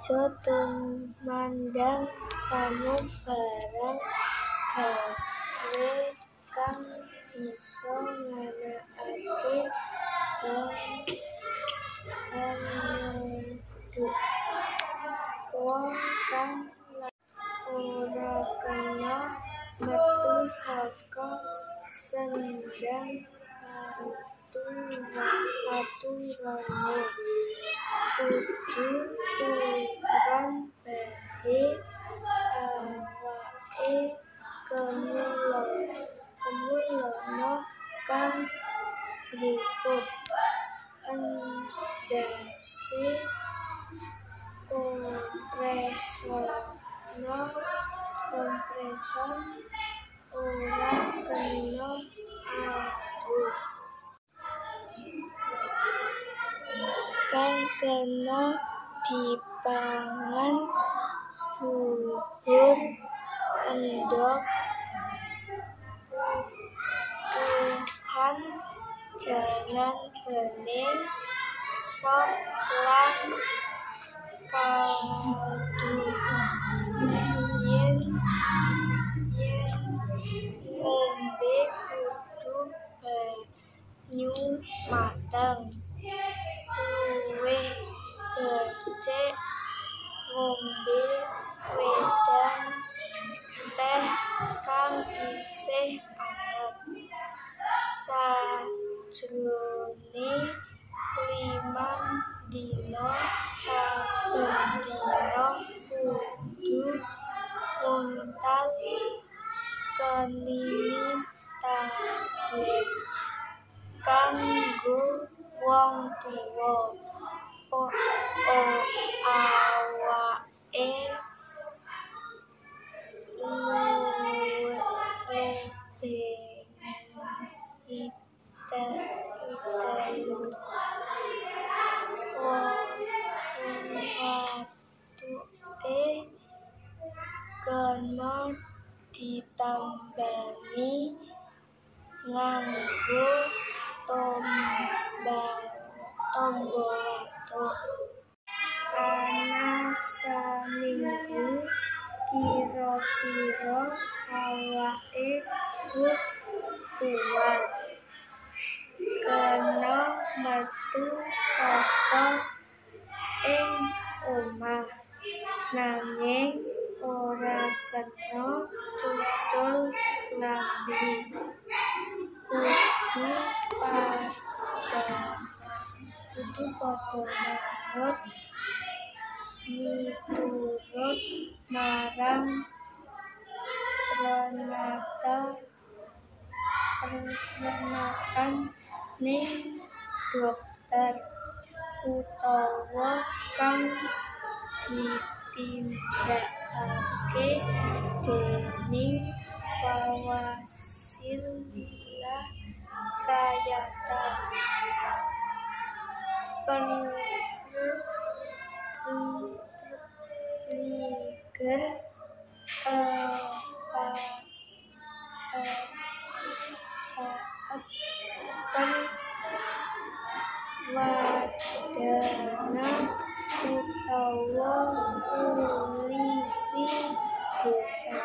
Aja tumandang samubarang gawe kang bisa nganakake panyedhuk. Wong kang ora kena metu saka sendhang aturane, kudu turun bae awake kemulana kang brukut, endhase kompreson ora kena adus, kang kena dipangan bubur endhog pupuhan, jangan bening, sop lan kaldu. Yen ngombe kudu banyu mateng, luwih becik ngombe wedang teh kang isih anget sajrone 5 dina. Saben dina kudu nguntal kenini tablet kanggo wong tuwa awake itelu. Watuke kena ditambani nganggo tombo watuk. Ana saminggu kira-kira awake wis kuwat, kena metu saka ing omah, nanging ora kena cucul klambi. Kudu padha manut miturut marang pranatan ning dokter utawa kang ditindakake dening wasilah kayata liger, wadana utawa pulisi desa.